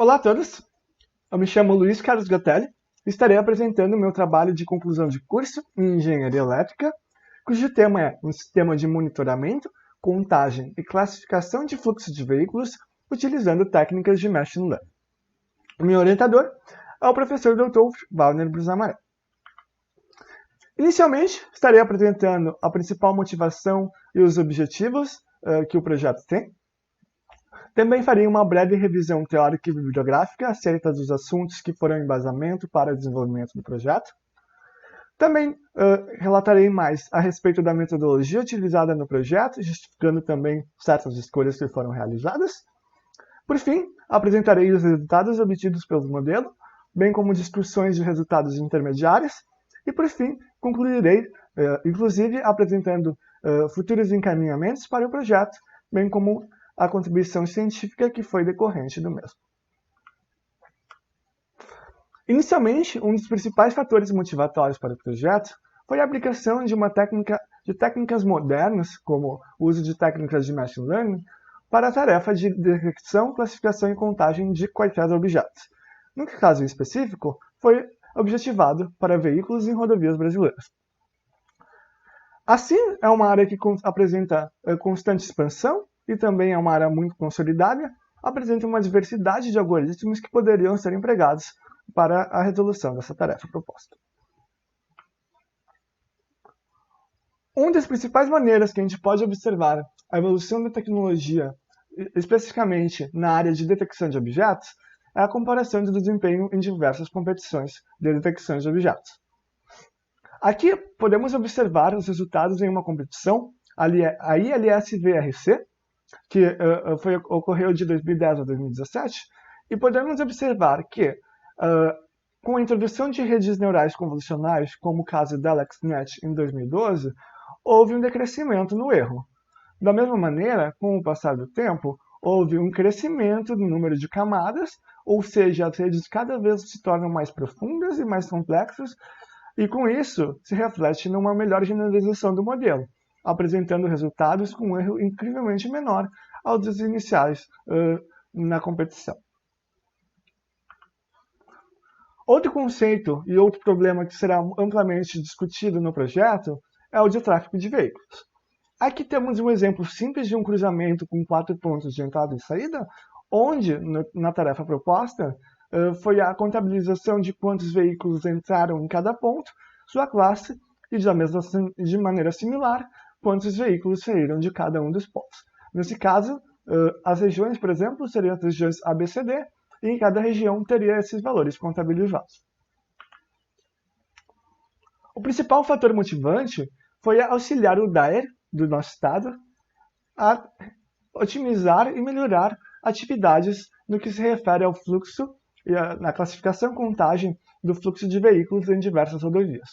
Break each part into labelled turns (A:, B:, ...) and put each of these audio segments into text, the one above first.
A: Olá a todos, eu me chamo Luiz Carlos Gatelli e estarei apresentando o meu trabalho de conclusão de curso em Engenharia Elétrica, cujo tema é um sistema de monitoramento, contagem e classificação de fluxo de veículos utilizando técnicas de Machine Learning. O meu orientador é o professor Dr. Wagner Brusamaré. Inicialmente, estarei apresentando a principal motivação e os objetivos que o projeto tem. Também farei uma breve revisão teórica e bibliográfica acerca dos assuntos que foram embasamento para o desenvolvimento do projeto. Também relatarei mais a respeito da metodologia utilizada no projeto, justificando também certas escolhas que foram realizadas. Por fim, apresentarei os resultados obtidos pelo modelo, bem como discussões de resultados intermediários. E, por fim, concluirei, inclusive, apresentando futuros encaminhamentos para o projeto, bem como a contribuição científica que foi decorrente do mesmo. Inicialmente, um dos principais fatores motivatórios para o projeto foi a aplicação de técnicas modernas, como o uso de técnicas de Machine Learning, para a tarefa de detecção, classificação e contagem de quaisquer objetos. No caso específico, foi objetivado para veículos em rodovias brasileiras. Assim, é uma área que apresenta constante expansão e também é uma área muito consolidada, apresenta uma diversidade de algoritmos que poderiam ser empregados para a resolução dessa tarefa proposta. Uma das principais maneiras que a gente pode observar a evolução da tecnologia, especificamente na área de detecção de objetos, é a comparação de desempenho em diversas competições de detecção de objetos. Aqui podemos observar os resultados em uma competição, a ILS-VRC, que ocorreu de 2010 a 2017, e podemos observar que, com a introdução de redes neurais convolucionais, como o caso da AlexNet em 2012, houve um decrescimento no erro. Da mesma maneira, com o passar do tempo, houve um crescimento no número de camadas, ou seja, as redes cada vez se tornam mais profundas e mais complexas, e com isso se reflete numa melhor generalização do modelo, apresentando resultados com um erro incrivelmente menor aos dos iniciais na competição. Outro conceito e outro problema que será amplamente discutido no projeto é o de tráfego de veículos. Aqui temos um exemplo simples de um cruzamento com 4 pontos de entrada e saída, onde, na tarefa proposta, foi a contabilização de quantos veículos entraram em cada ponto, sua classe, e de maneira similar, quantos veículos saíram de cada um dos pontos. Nesse caso, as regiões, por exemplo, seriam as regiões ABCD, e em cada região teria esses valores contabilizados. O principal fator motivante foi auxiliar o DAER do nosso estado a otimizar e melhorar atividades no que se refere ao fluxo e na classificação e contagem do fluxo de veículos em diversas rodovias.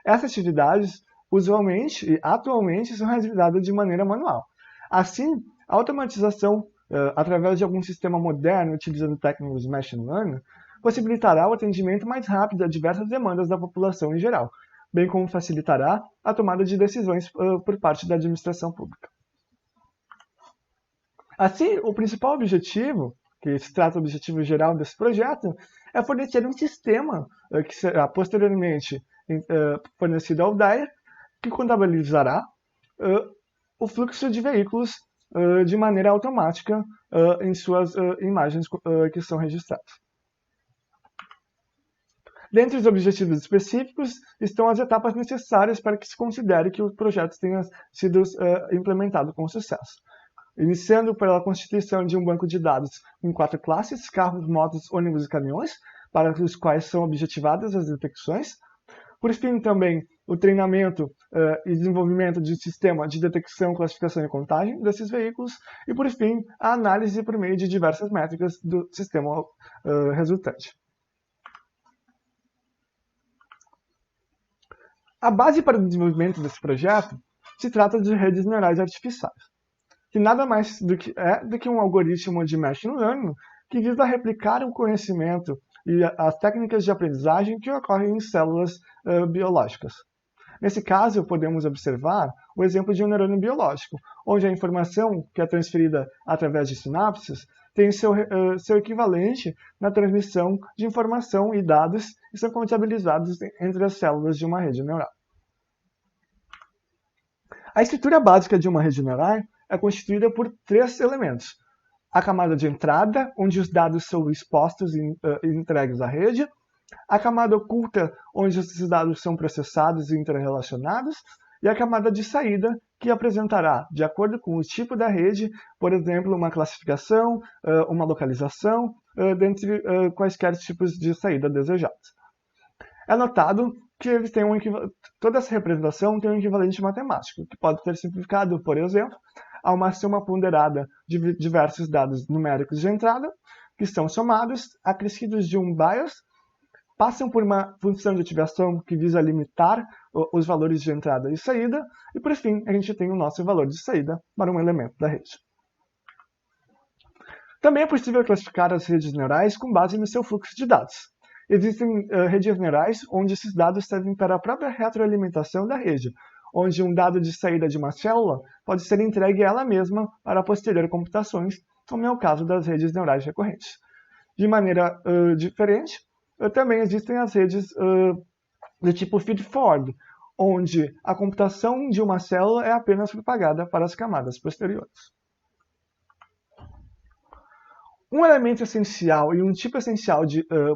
A: Essas atividades, usualmente e atualmente, são realizadas de maneira manual. Assim, a automatização, através de algum sistema moderno utilizando técnicas de Machine Learning, possibilitará o atendimento mais rápido a diversas demandas da população em geral, bem como facilitará a tomada de decisões por parte da administração pública. Assim, o principal objetivo, que se trata do objetivo geral desse projeto, é fornecer um sistema que será posteriormente fornecido ao DAER, que contabilizará o fluxo de veículos de maneira automática em suas imagens que são registradas. Dentre os objetivos específicos estão as etapas necessárias para que se considere que o projeto tenha sido implementado com sucesso. Iniciando pela constituição de um banco de dados em 4 classes, carros, motos, ônibus e caminhões, para os quais são objetivadas as detecções. Por fim, também, o treinamento e desenvolvimento de um sistema de detecção, classificação e contagem desses veículos. E, por fim, a análise por meio de diversas métricas do sistema resultante. A base para o desenvolvimento desse projeto se trata de redes neurais artificiais, que nada mais do que um algoritmo de Machine Learning que visa replicar o conhecimento e as técnicas de aprendizagem que ocorrem em células biológicas. Nesse caso, podemos observar o exemplo de um neurônio biológico, onde a informação que é transferida através de sinapses têm seu equivalente na transmissão de informação e dados e são contabilizados entre as células de uma rede neural. A estrutura básica de uma rede neural é constituída por 3 elementos. A camada de entrada, onde os dados são expostos e entregues à rede. A camada oculta, onde esses dados são processados e interrelacionados. E a camada de saída, que apresentará, de acordo com o tipo da rede, por exemplo, uma classificação, uma localização, dentre quaisquer tipos de saída desejados. É notado que eles têm toda essa representação tem um equivalente matemático, que pode ser simplificado, por exemplo, a uma soma ponderada de diversos dados numéricos de entrada, que são somados, acrescidos de um bias, passam por uma função de ativação que visa limitar os valores de entrada e saída, e por fim a gente tem o nosso valor de saída para um elemento da rede. Também é possível classificar as redes neurais com base no seu fluxo de dados. Existem redes neurais onde esses dados servem para a própria retroalimentação da rede, onde um dado de saída de uma célula pode ser entregue a ela mesma para posterior computações, como é o caso das redes neurais recorrentes. De maneira diferente, também existem as redes do tipo feed-forward, onde a computação de uma célula é apenas propagada para as camadas posteriores. Um elemento essencial e um tipo essencial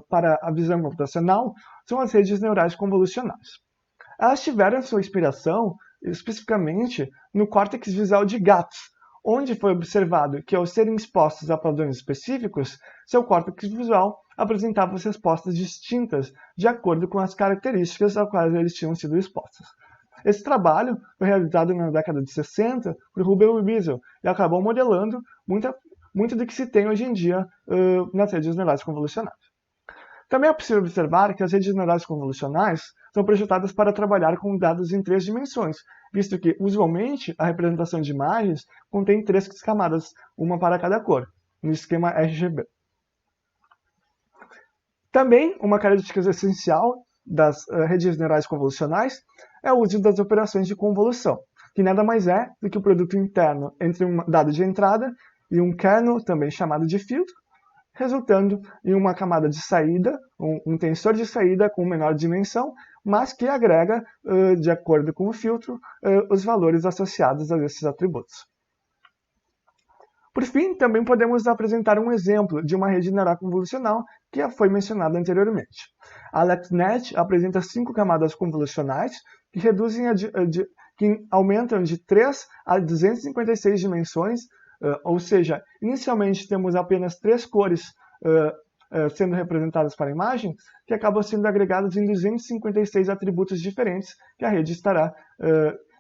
A: para a visão computacional são as redes neurais convolucionais. Elas tiveram sua inspiração especificamente no córtex visual de gatos, onde foi observado que, ao serem expostos a padrões específicos, seu córtex visual apresentava respostas distintas de acordo com as características às quais eles tinham sido expostos. Esse trabalho foi realizado na década de 60 por Rubel e Wiesel e acabou modelando muito do que se tem hoje em dia nas redes neurais convolucionais. Também é possível observar que as redes neurais convolucionais são projetadas para trabalhar com dados em 3 dimensões, visto que, usualmente, a representação de imagens contém 3 camadas, uma para cada cor, no esquema RGB. Também, uma característica essencial das redes neurais convolucionais é o uso das operações de convolução, que nada mais é do que o produto interno entre um dado de entrada e um kernel, também chamado de filtro, resultando em uma camada de saída, um tensor de saída com menor dimensão, mas que agrega, de acordo com o filtro, os valores associados a esses atributos. Por fim, também podemos apresentar um exemplo de uma rede neural convolucional que já foi mencionada anteriormente. A AlexNet apresenta 5 camadas convolucionais que que aumentam de 3 a 256 dimensões, ou seja, inicialmente temos apenas 3 cores sendo representadas para a imagem, que acabam sendo agregadas em 256 atributos diferentes que a rede estará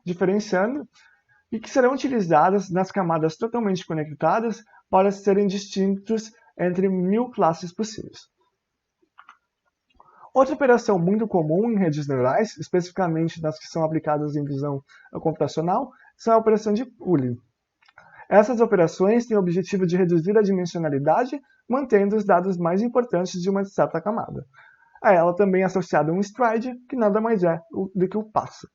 A: diferenciando e que serão utilizadas nas camadas totalmente conectadas para serem distintos entre 1000 classes possíveis. Outra operação muito comum em redes neurais, especificamente nas que são aplicadas em visão computacional, são a operação de pooling. Essas operações têm o objetivo de reduzir a dimensionalidade, mantendo os dados mais importantes de uma certa camada. A ela também é associado um stride, que nada mais é do que o passo.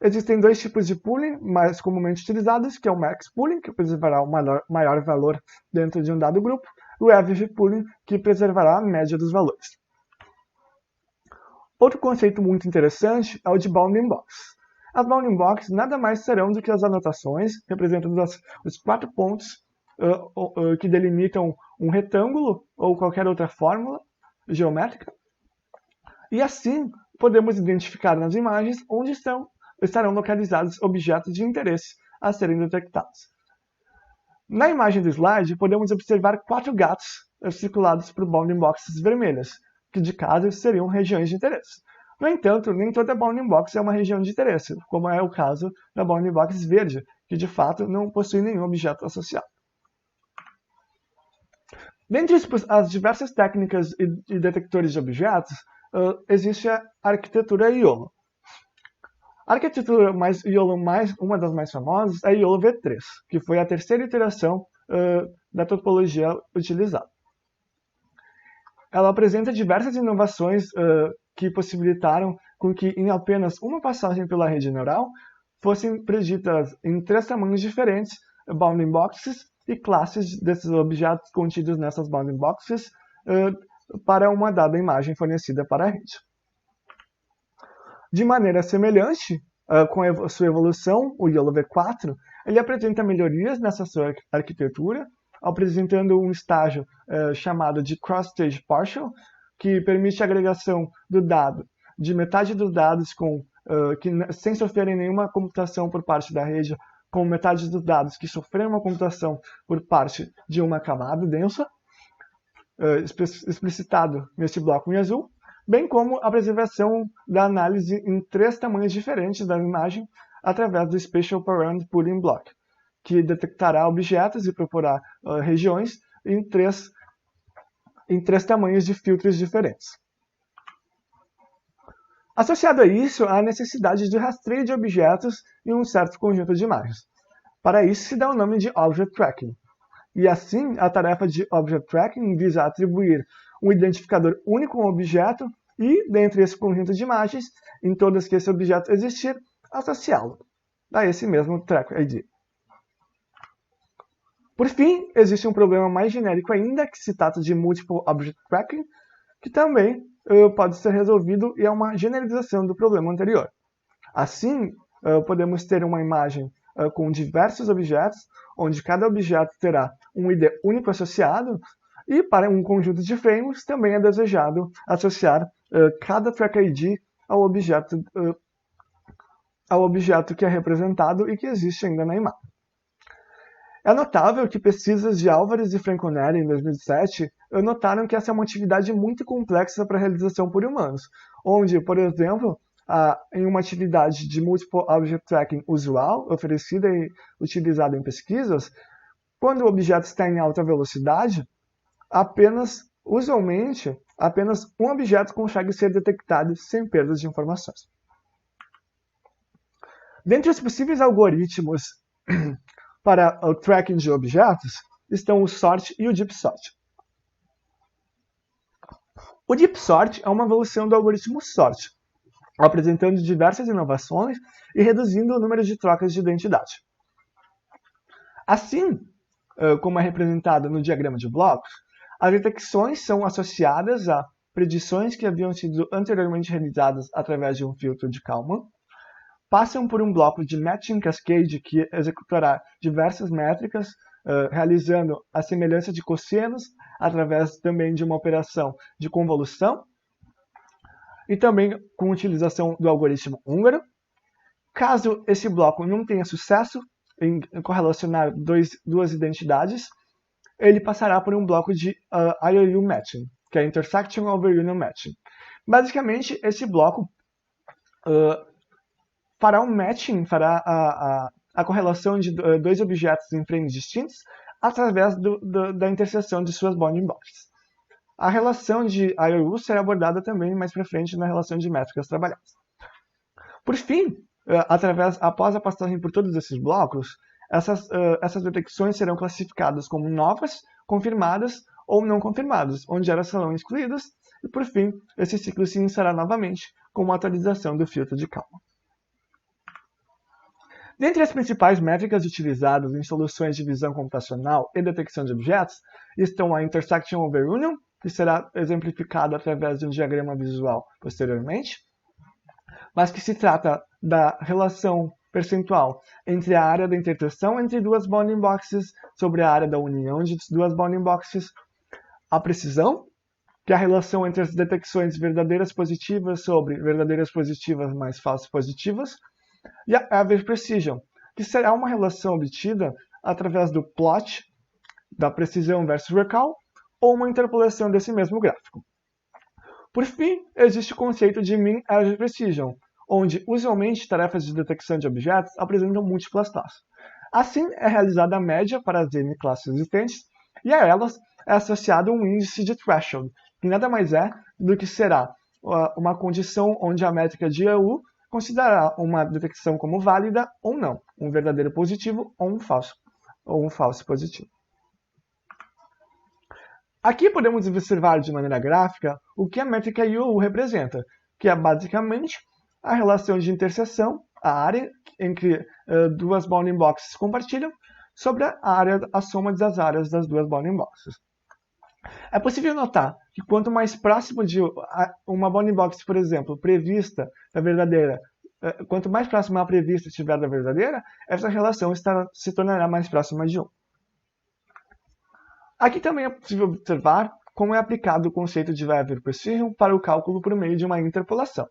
A: Existem 2 tipos de pooling mais comumente utilizados, que é o max pooling, que preservará o maior valor dentro de um dado grupo, e o average pooling, que preservará a média dos valores. Outro conceito muito interessante é o de bounding box. As bounding boxes nada mais serão do que as anotações, representando os 4 pontos que delimitam um retângulo ou qualquer outra fórmula geométrica. E assim, podemos identificar nas imagens onde estarão localizados objetos de interesse a serem detectados. Na imagem do slide, podemos observar 4 gatos circulados por bounding boxes vermelhas, que de caso seriam regiões de interesse. No entanto, nem toda bounding box é uma região de interesse, como é o caso da bounding box verde, que de fato não possui nenhum objeto associado. Dentre as diversas técnicas e detectores de objetos, existe a arquitetura YOLO. A arquitetura YOLO uma das mais famosas é a YOLO V3, que foi a terceira iteração da topologia utilizada. Ela apresenta diversas inovações que possibilitaram com que, em apenas uma passagem pela rede neural, fossem preditas em 3 tamanhos diferentes bounding boxes e classes desses objetos contidos nessas bounding boxes para uma dada imagem fornecida para a rede. De maneira semelhante, com a sua evolução, o YOLO V4 ele apresenta melhorias nessa sua arquitetura, apresentando um estágio chamado de Cross-Stage Partial, que permite a agregação do dado de metade dos dados sem sofrerem nenhuma computação por parte da rede, com metade dos dados que sofreram uma computação por parte de uma camada densa, explicitado nesse bloco em azul, bem como a preservação da análise em 3 tamanhos diferentes da imagem através do Spatial Parent Pooling Block, que detectará objetos e proporá regiões em três tamanhos de filtros diferentes. Associado a isso, há a necessidade de rastreio de objetos em um certo conjunto de imagens. Para isso se dá o nome de Object Tracking. E assim, a tarefa de Object Tracking visa atribuir um identificador único a um objeto e, dentre esse conjunto de imagens, em todas que esse objeto existir, associá-lo a esse mesmo Track ID. Por fim, existe um problema mais genérico ainda, que se trata de Multiple Object Tracking, que também pode ser resolvido e é uma generalização do problema anterior. Assim, podemos ter uma imagem com diversos objetos, onde cada objeto terá um ID único associado, e para um conjunto de frames também é desejado associar cada Track ID ao objeto que é representado e que existe ainda na imagem. É notável que pesquisas de Álvares e Franconelli, em 2007, notaram que essa é uma atividade muito complexa para a realização por humanos, onde, por exemplo, em uma atividade de Multiple Object Tracking usual, oferecida e utilizada em pesquisas, quando o objeto está em alta velocidade, usualmente, apenas um objeto consegue ser detectado sem perdas de informações. Dentre os possíveis algoritmos para o tracking de objetos estão o sort e o deep sort. O deep sort é uma evolução do algoritmo sort, apresentando diversas inovações e reduzindo o número de trocas de identidade. Assim, como é representado no diagrama de blocos, as detecções são associadas a predições que haviam sido anteriormente realizadas através de um filtro de Kalman, passam por um bloco de Matching Cascade que executará diversas métricas, realizando a semelhança de cossenos através também de uma operação de convolução e também com utilização do algoritmo húngaro. Caso esse bloco não tenha sucesso em correlacionar duas identidades, ele passará por um bloco de IOU Matching, que é Intersection Over Union Matching. Basicamente, esse bloco fará um matching, fará a correlação de dois objetos em frames distintos através da interseção de suas bounding boxes. A relação de IOU será abordada também mais para frente na relação de métricas trabalhadas. Por fim, após a passagem por todos esses blocos, essas detecções serão classificadas como novas, confirmadas ou não confirmadas, onde elas serão excluídas, e por fim, esse ciclo se iniciará novamente com uma atualização do filtro de Kalman. Dentre as principais métricas utilizadas em soluções de visão computacional e detecção de objetos estão a Intersection Over Union, que será exemplificado através de um diagrama visual posteriormente, mas que se trata da relação percentual entre a área da interseção entre duas bounding boxes sobre a área da união de duas bounding boxes, a precisão, que é a relação entre as detecções verdadeiras positivas sobre verdadeiras positivas mais falsas positivas, e a average precision, que será uma relação obtida através do plot da precisão versus recall ou uma interpolação desse mesmo gráfico. Por fim, existe o conceito de mean average precision, onde usualmente tarefas de detecção de objetos apresentam múltiplas classes. Assim, é realizada a média para as n classes existentes e a elas é associado um índice de threshold, que nada mais é do que será uma condição onde a métrica de EU considerará uma detecção como válida ou não, um verdadeiro positivo ou um falso positivo. Aqui podemos observar de maneira gráfica o que a métrica IOU representa, que é basicamente a relação de interseção, a área em que duas bounding boxes compartilham, sobre a soma das áreas das duas bounding boxes. É possível notar que quanto mais próximo de uma bounding box, por exemplo, prevista da verdadeira, quanto mais próxima a prevista estiver da verdadeira, essa relação se tornará mais próxima de 1. Aqui também é possível observar como é aplicado o conceito de Weber Precision para o cálculo por meio de uma interpolação.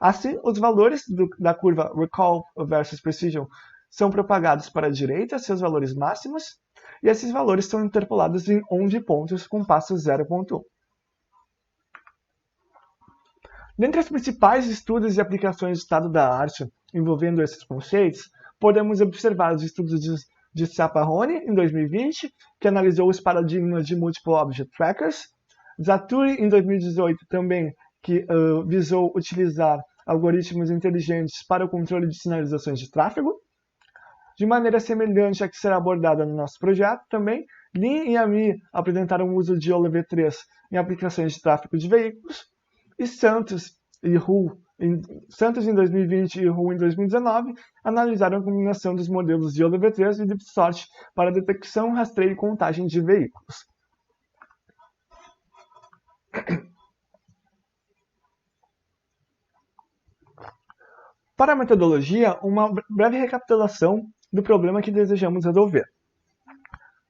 A: Assim, os valores da curva Recall versus Precision são propagados para a direita, seus valores máximos, e esses valores são interpolados em 11 pontos com passo 0.1. Dentre os principais estudos e aplicações de estado da arte envolvendo esses conceitos, podemos observar os estudos de Sapahony, em 2020, que analisou os paradigmas de Multiple Object Trackers, Zaturi, em 2018, também, que visou utilizar algoritmos inteligentes para o controle de sinalizações de tráfego. De maneira semelhante à que será abordada no nosso projeto também, Lin e Ami apresentaram o uso de YOLOv3 em aplicações de tráfego de veículos, e Santos em 2020 e Hu em 2019 analisaram a combinação dos modelos de YOLOv3 e DeepSort para detecção, rastreio e contagem de veículos. Para a metodologia, uma breve recapitulação do problema que desejamos resolver.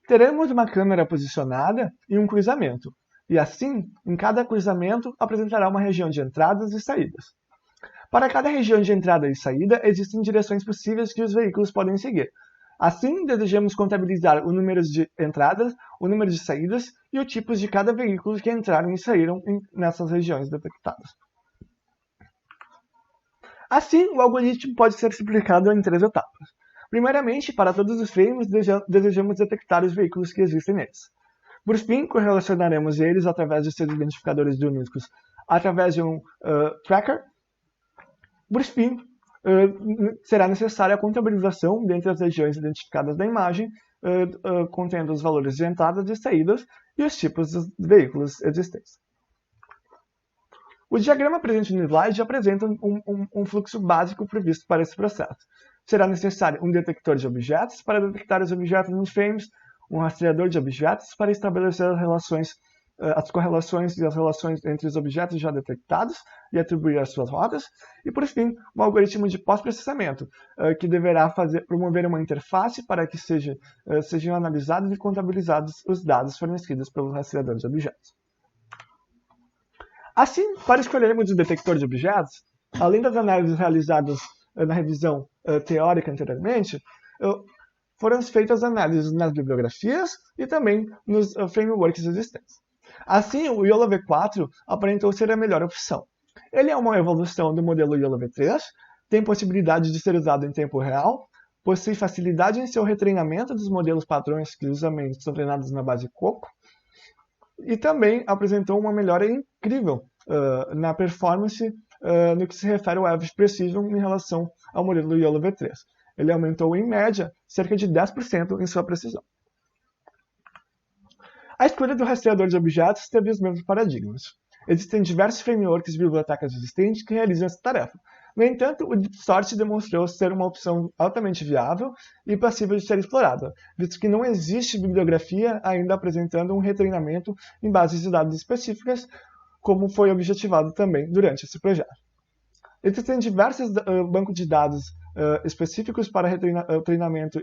A: Teremos uma câmera posicionada e um cruzamento, e assim, em cada cruzamento apresentará uma região de entradas e saídas. Para cada região de entrada e saída, existem direções possíveis que os veículos podem seguir. Assim, desejamos contabilizar o número de entradas, o número de saídas e o tipo de cada veículo que entraram e saíram nessas regiões detectadas. Assim, o algoritmo pode ser simplificado em 3 etapas. Primeiramente, para todos os frames, desejamos detectar os veículos que existem neles. Por fim, correlacionaremos eles através de seus identificadores únicos através de um tracker. Por fim, será necessária a contabilização dentre as regiões identificadas da imagem, contendo os valores de entradas e saídas e os tipos dos veículos existentes. O diagrama presente no slide apresenta um fluxo básico previsto para esse processo. Será necessário um detector de objetos para detectar os objetos nos frames, um rastreador de objetos para estabelecer as correlações e as relações entre os objetos já detectados e atribuir as suas rotas, e por fim, um algoritmo de pós-processamento, que deverá promover uma interface para que sejam analisados e contabilizados os dados fornecidos pelo rastreador de objetos. Assim, para escolhermos o detector de objetos, além das análises realizadas na revisão teórica anteriormente, foram feitas análises nas bibliografias e também nos frameworks existentes. Assim, o YOLOv4 aparentou ser a melhor opção. Ele é uma evolução do modelo YOLOv3, tem possibilidade de ser usado em tempo real, possui facilidade em seu retreinamento dos modelos padrões que usualmente são treinados na base Coco, e também apresentou uma melhora incrível na performance no que se refere ao Average Precision em relação ao modelo YOLOv3. Ele aumentou, em média, cerca de 10% em sua precisão. A escolha do rastreador de objetos teve os mesmos paradigmas. Existem diversos frameworks e bibliotecas existentes que realizam essa tarefa. No entanto, o DeepSort demonstrou ser uma opção altamente viável e passível de ser explorada, visto que não existe bibliografia ainda apresentando um retreinamento em bases de dados específicas, como foi objetivado também durante esse projeto. Existem diversos bancos de dados específicos para o treinamento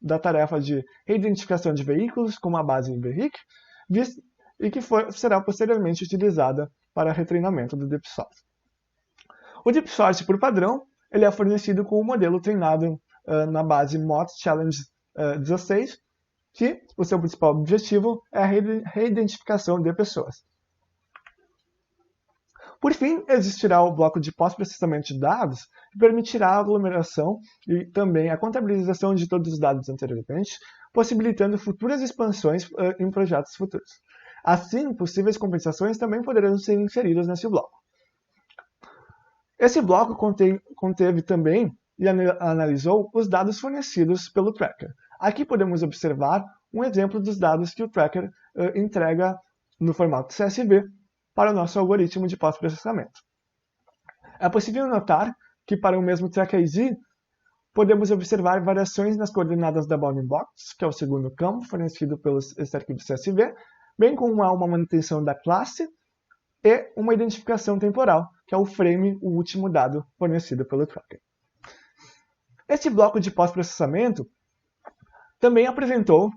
A: da tarefa de reidentificação de veículos, como a base VERIC, e que será posteriormente utilizada para retreinamento do DeepSort. O DeepSort, por padrão, ele é fornecido com o modelo treinado na base MOTS Challenge 16, que o seu principal objetivo é a reidentificação de pessoas. Por fim, existirá o bloco de pós-processamento de dados, que permitirá a aglomeração e também a contabilização de todos os dados anteriormente, possibilitando futuras expansões em projetos futuros. Assim, possíveis compensações também poderão ser inseridas nesse bloco. Esse bloco conteve também e analisou os dados fornecidos pelo tracker. Aqui podemos observar um exemplo dos dados que o tracker entrega no formato CSV para o nosso algoritmo de pós-processamento. É possível notar que para o mesmo TrackID, podemos observar variações nas coordenadas da bounding box, que é o segundo campo fornecido esse arquivo CSV, bem como uma manutenção da classe e uma identificação temporal, que é o frame, o último dado fornecido pelo tracker. Este bloco de pós-processamento também apresentou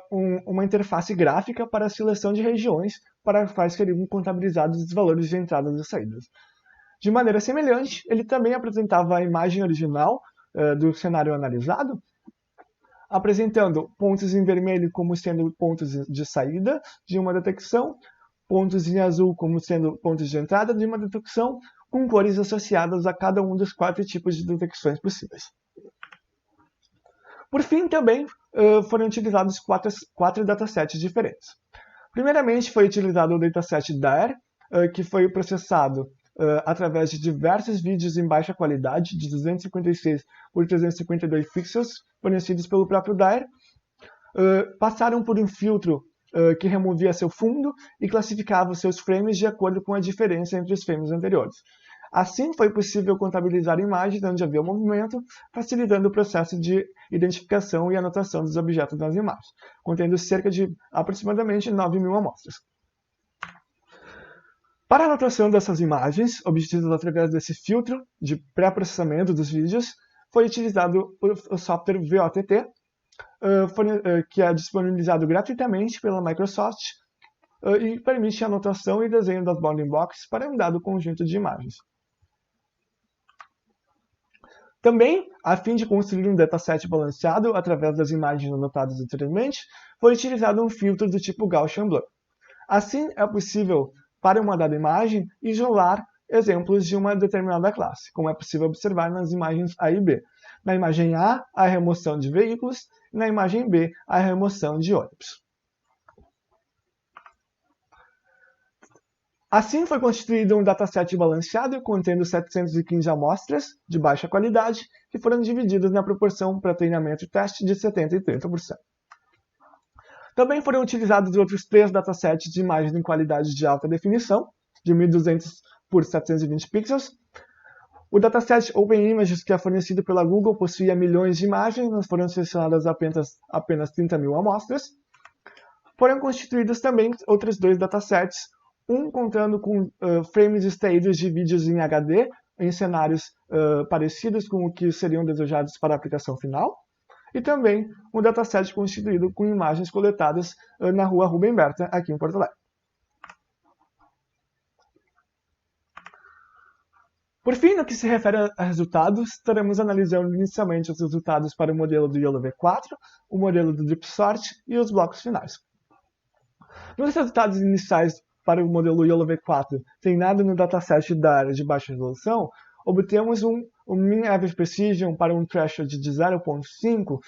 A: uma interface gráfica para a seleção de regiões para as quais seriam contabilizados os valores de entradas e saídas. De maneira semelhante, ele também apresentava a imagem original do cenário analisado, apresentando pontos em vermelho como sendo pontos de saída de uma detecção, pontos em azul como sendo pontos de entrada de uma detecção, com cores associadas a cada um dos 4 tipos de detecções possíveis. Por fim, também foram utilizados quatro datasets diferentes. Primeiramente, foi utilizado o dataset DAIR, que foi processado através de diversos vídeos em baixa qualidade, de 256 por 352 pixels, fornecidos pelo próprio DAIR, passaram por um filtro que removia seu fundo e classificava os seus frames de acordo com a diferença entre os frames anteriores. Assim, foi possível contabilizar imagens onde havia movimento, facilitando o processo de identificação e anotação dos objetos nas imagens, contendo cerca de aproximadamente 9.000 amostras. Para a anotação dessas imagens, obtidas através desse filtro de pré-processamento dos vídeos, foi utilizado o software VOTT, que é disponibilizado gratuitamente pela Microsoft e permite a anotação e desenho das bounding boxes para um dado conjunto de imagens. Também, a fim de construir um dataset balanceado através das imagens anotadas anteriormente, foi utilizado um filtro do tipo Gaussian Blur. Assim, é possível, para uma dada imagem, isolar exemplos de uma determinada classe, como é possível observar nas imagens A e B. Na imagem A, a remoção de veículos, e na imagem B, a remoção de ônibus. Assim, foi constituído um dataset balanceado contendo 715 amostras de baixa qualidade, que foram divididas na proporção para treinamento e teste de 70% e 30%. Também foram utilizados outros 3 datasets de imagens em qualidade de alta definição, de 1.200 por 720 pixels. O dataset OpenImages, que é fornecido pela Google, possuía milhões de imagens, mas foram selecionadas apenas 30.000 amostras. Foram constituídos também outros 2 datasets, um contando com frames extraídos de vídeos em HD, em cenários parecidos com o que seriam desejados para a aplicação final, e também um dataset constituído com imagens coletadas na rua Rubem Berta, aqui em Porto Alegre. Por fim, no que se refere a resultados, estaremos analisando inicialmente os resultados para o modelo do YOLO V4, o modelo do DeepSort e os blocos finais. Nos resultados iniciais para o modelo YOLO V4, treinado no dataset da área de baixa resolução, obtemos um Mean Average Precision para um threshold de 0.5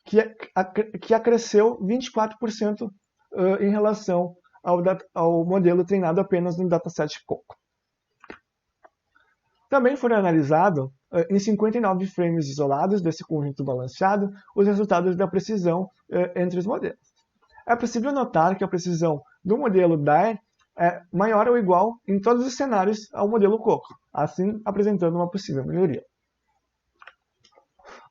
A: que acresceu 24% em relação ao modelo treinado apenas no dataset Coco. Também foram analisados, em 59 frames isolados desse conjunto balanceado, os resultados da precisão entre os modelos. É possível notar que a precisão do modelo DAIR é maior ou igual em todos os cenários ao modelo Coco, assim apresentando uma possível melhoria.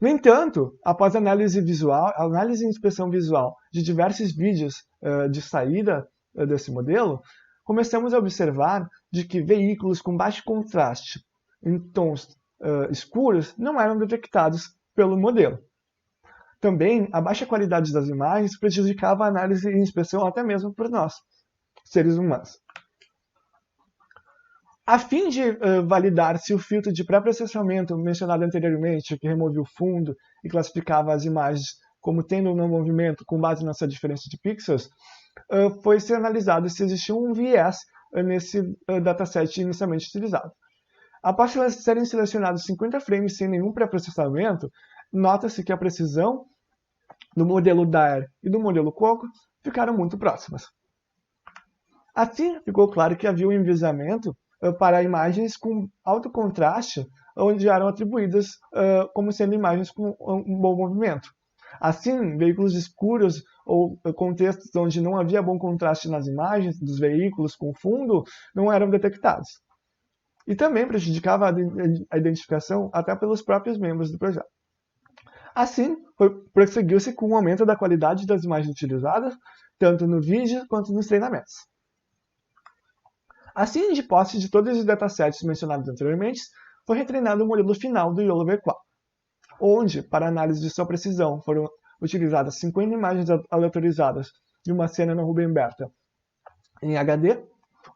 A: No entanto, após análise e inspeção visual de diversos vídeos de saída desse modelo, começamos a observar de que veículos com baixo contraste em tons escuros não eram detectados pelo modelo. Também, a baixa qualidade das imagens prejudicava a análise e inspeção até mesmo por nós, seres humanos. A fim de validar se o filtro de pré-processamento mencionado anteriormente, que removia o fundo e classificava as imagens como tendo ou não movimento com base nessa diferença de pixels, foi ser analisado se existia um viés nesse dataset inicialmente utilizado. Após serem selecionados 50 frames sem nenhum pré-processamento, nota-se que a precisão do modelo DAIR e do modelo Coco ficaram muito próximas. Assim, ficou claro que havia um enviesamento para imagens com alto contraste, onde eram atribuídas como sendo imagens com um bom movimento. Assim, veículos escuros ou contextos onde não havia bom contraste nas imagens dos veículos com fundo não eram detectados. E também prejudicava a identificação até pelos próprios membros do projeto. Assim, prosseguiu-se com o aumento da qualidade das imagens utilizadas, tanto no vídeo quanto nos treinamentos. Assim, de posse de todos os datasets mencionados anteriormente, foi retreinado o modelo final do YOLO V4, onde, para análise de sua precisão, foram utilizadas 50 imagens aleatorizadas de uma cena no Rubem Berta em HD,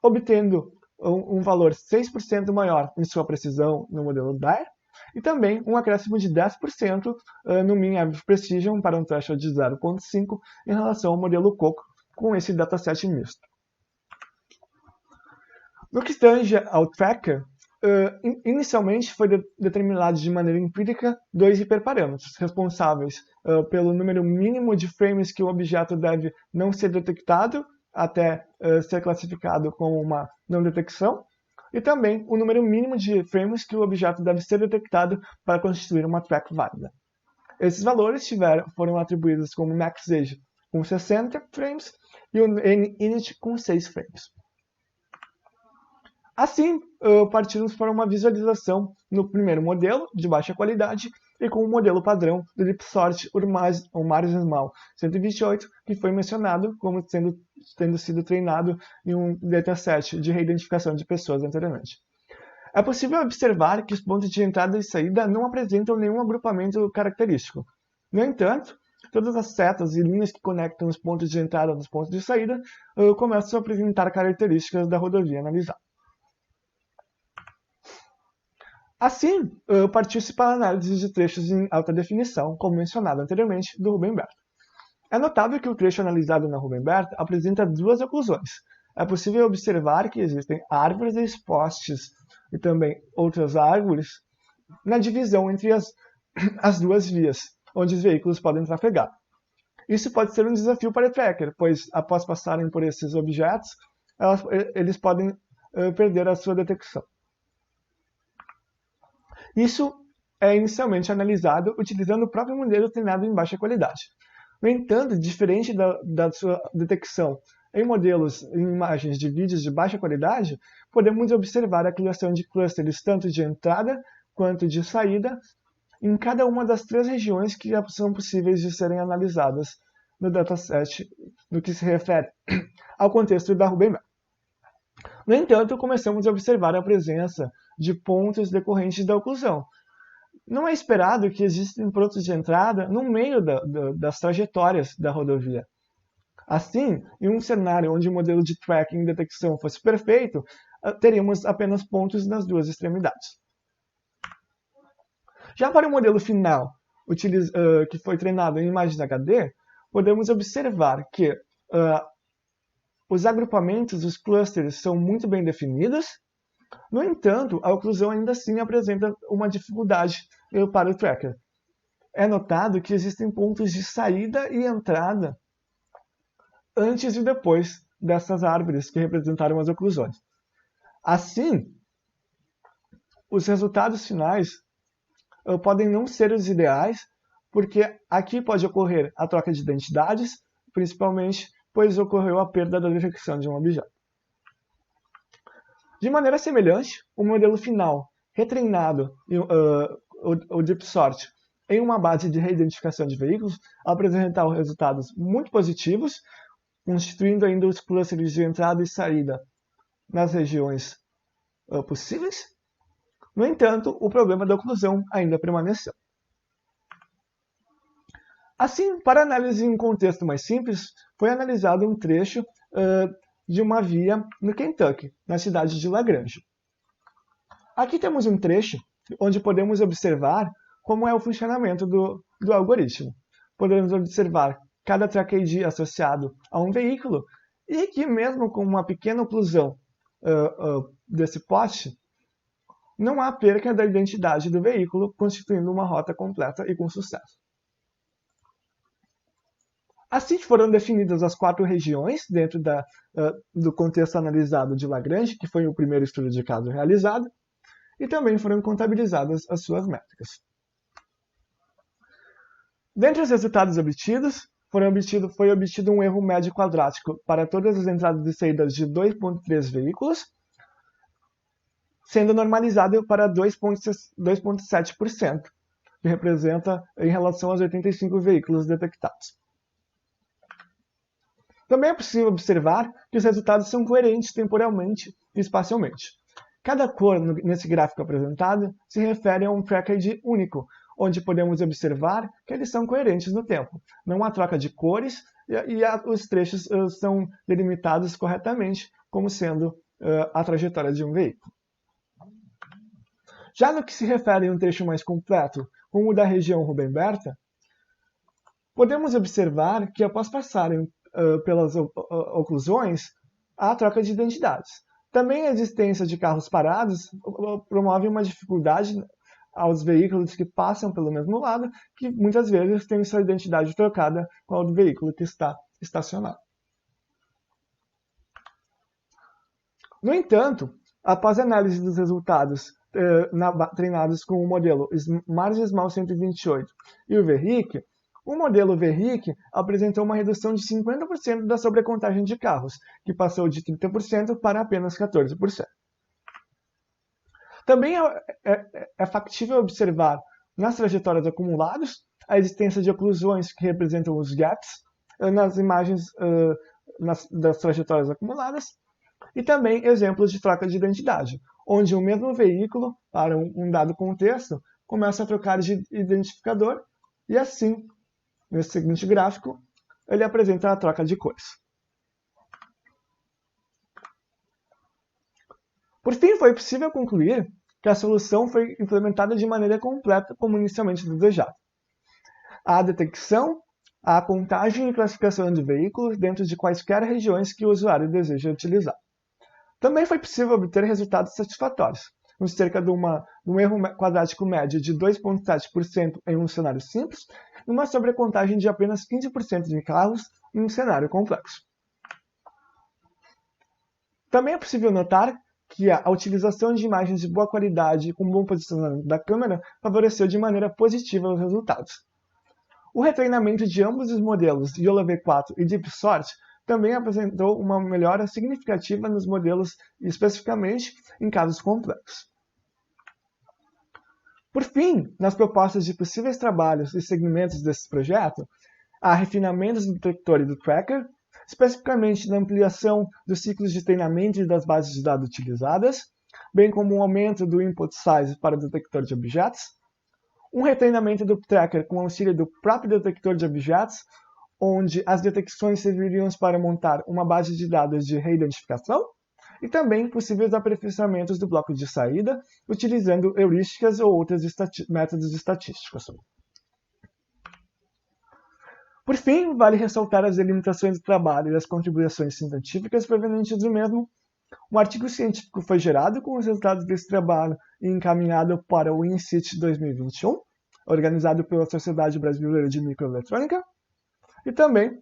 A: obtendo um valor 6% maior em sua precisão no modelo DAIR, e também um acréscimo de 10% no Mean Average Precision para um threshold de 0.5 em relação ao modelo COCO com esse dataset misto. No que tange ao tracker, inicialmente foi determinado de maneira empírica dois hiperparâmetros responsáveis pelo número mínimo de frames que o objeto deve não ser detectado até ser classificado como uma não detecção, e também o número mínimo de frames que o objeto deve ser detectado para constituir uma track válida. Esses valores foram atribuídos como MaxAge com 60 frames e o Ninit com 6 frames. Assim, partimos para uma visualização no primeiro modelo, de baixa qualidade, e com o modelo padrão do DeepSort Marginal 128, que foi mencionado como tendo sido treinado em um dataset de reidentificação de pessoas anteriormente. É possível observar que os pontos de entrada e saída não apresentam nenhum agrupamento característico. No entanto, todas as setas e linhas que conectam os pontos de entrada aos pontos de saída começam a apresentar características da rodovia analisada. Assim, partiu-se para a análise de trechos em alta definição, como mencionado anteriormente, do Rubem Berta. É notável que o trecho analisado na Rubem Berta apresenta duas oclusões. É possível observar que existem árvores e postes e também outras árvores na divisão entre as duas vias, onde os veículos podem trafegar. Isso pode ser um desafio para o tracker, pois após passarem por esses objetos, eles podem perder a sua detecção. Isso é inicialmente analisado utilizando o próprio modelo treinado em baixa qualidade. No entanto, diferente da sua detecção em modelos em imagens de vídeos de baixa qualidade, podemos observar a criação de clusters tanto de entrada quanto de saída em cada uma das três regiões que são possíveis de serem analisadas no dataset no que se refere ao contexto da Rubem Berta. No entanto, começamos a observar a presença de pontos decorrentes da oclusão. Não é esperado que existam pontos de entrada no meio das trajetórias da rodovia. Assim, em um cenário onde o modelo de tracking e detecção fosse perfeito, teríamos apenas pontos nas duas extremidades. Já para o modelo final, que foi treinado em imagens HD, podemos observar que os agrupamentos, os clusters, são muito bem definidos. No entanto, a oclusão ainda assim apresenta uma dificuldade para o tracker. É notado que existem pontos de saída e entrada antes e depois dessas árvores que representaram as oclusões. Assim, os resultados finais podem não ser os ideais, porque aqui pode ocorrer a troca de identidades, principalmente pois ocorreu a perda da detecção de um objeto. De maneira semelhante, o modelo final, retreinado, o DeepSort, em uma base de reidentificação de veículos, apresentou resultados muito positivos, constituindo ainda os clusters de entrada e saída nas regiões possíveis. No entanto, o problema da oclusão ainda permaneceu. Assim, para análise em contexto mais simples, foi analisado um trecho de uma via no Kentucky, na cidade de Lagrange. Aqui temos um trecho onde podemos observar como é o funcionamento do algoritmo. Podemos observar cada track ID associado a um veículo e que mesmo com uma pequena oclusão desse poste, não há perca da identidade do veículo, constituindo uma rota completa e com sucesso. Assim foram definidas as 4 regiões dentro do contexto analisado de Lagrange, que foi o primeiro estudo de caso realizado, e também foram contabilizadas as suas métricas. Dentre os resultados obtidos, foi obtido um erro médio quadrático para todas as entradas e saídas de 2,3 veículos, sendo normalizado para 2,7%, que representa em relação aos 85 veículos detectados. Também é possível observar que os resultados são coerentes temporalmente e espacialmente. Cada cor nesse gráfico apresentado se refere a um track ID único, onde podemos observar que eles são coerentes no tempo. Não há troca de cores e os trechos são delimitados corretamente como sendo a trajetória de um veículo. Já no que se refere a um trecho mais completo, como o da região Rubem-Berta, podemos observar que após passarem pelas oclusões, há troca de identidades. Também a existência de carros parados promove uma dificuldade aos veículos que passam pelo mesmo lado, que muitas vezes têm sua identidade trocada com a do veículo que está estacionado. No entanto, após a análise dos resultados treinados com o modelo Margesmal 128 e o VRIC, o modelo VRIC apresentou uma redução de 50% da sobrecontagem de carros, que passou de 30% para apenas 14%. Também é factível observar nas trajetórias acumuladas a existência de oclusões que representam os gaps nas imagens das trajetórias acumuladas e também exemplos de troca de identidade, onde o mesmo veículo, para um dado contexto, começa a trocar de identificador e assim, nesse seguinte gráfico, ele apresenta a troca de cores. Por fim, foi possível concluir que a solução foi implementada de maneira completa como inicialmente desejado. A detecção, a contagem e classificação de veículos dentro de quaisquer regiões que o usuário deseja utilizar. Também foi possível obter resultados satisfatórios, com cerca de um erro quadrático médio de 2,7% em um cenário simples e uma sobrecontagem de apenas 15% de carros em um cenário complexo. Também é possível notar que a utilização de imagens de boa qualidade e com bom posicionamento da câmera favoreceu de maneira positiva os resultados. O retreinamento de ambos os modelos Yola V4 e DeepSort também apresentou uma melhora significativa nos modelos, especificamente em casos complexos. Por fim, nas propostas de possíveis trabalhos e segmentos desse projeto, há refinamentos do detector e do tracker, especificamente na ampliação dos ciclos de treinamento e das bases de dados utilizadas, bem como um aumento do input size para o detector de objetos, um retreinamento do tracker com auxílio do próprio detector de objetos, onde as detecções serviriam para montar uma base de dados de reidentificação, e também possíveis aperfeiçoamentos do bloco de saída, utilizando heurísticas ou outros métodos estatísticos. Por fim, vale ressaltar as delimitações do trabalho e as contribuições científicas provenientes do mesmo. Um artigo científico foi gerado com os resultados desse trabalho e encaminhado para o INCIT 2021, organizado pela Sociedade Brasileira de Microeletrônica, e também,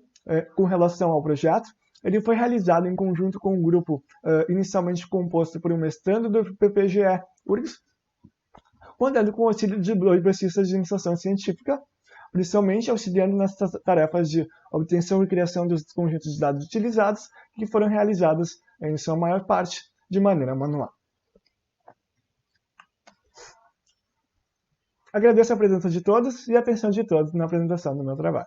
A: com relação ao projeto, ele foi realizado em conjunto com um grupo inicialmente composto por um mestrando do PPGE URGS, contando com o auxílio de dois bolsistas de iniciação científica, principalmente auxiliando nas tarefas de obtenção e criação dos conjuntos de dados utilizados, que foram realizadas, em sua maior parte, de maneira manual. Agradeço a presença de todos e a atenção de todos na apresentação do meu trabalho.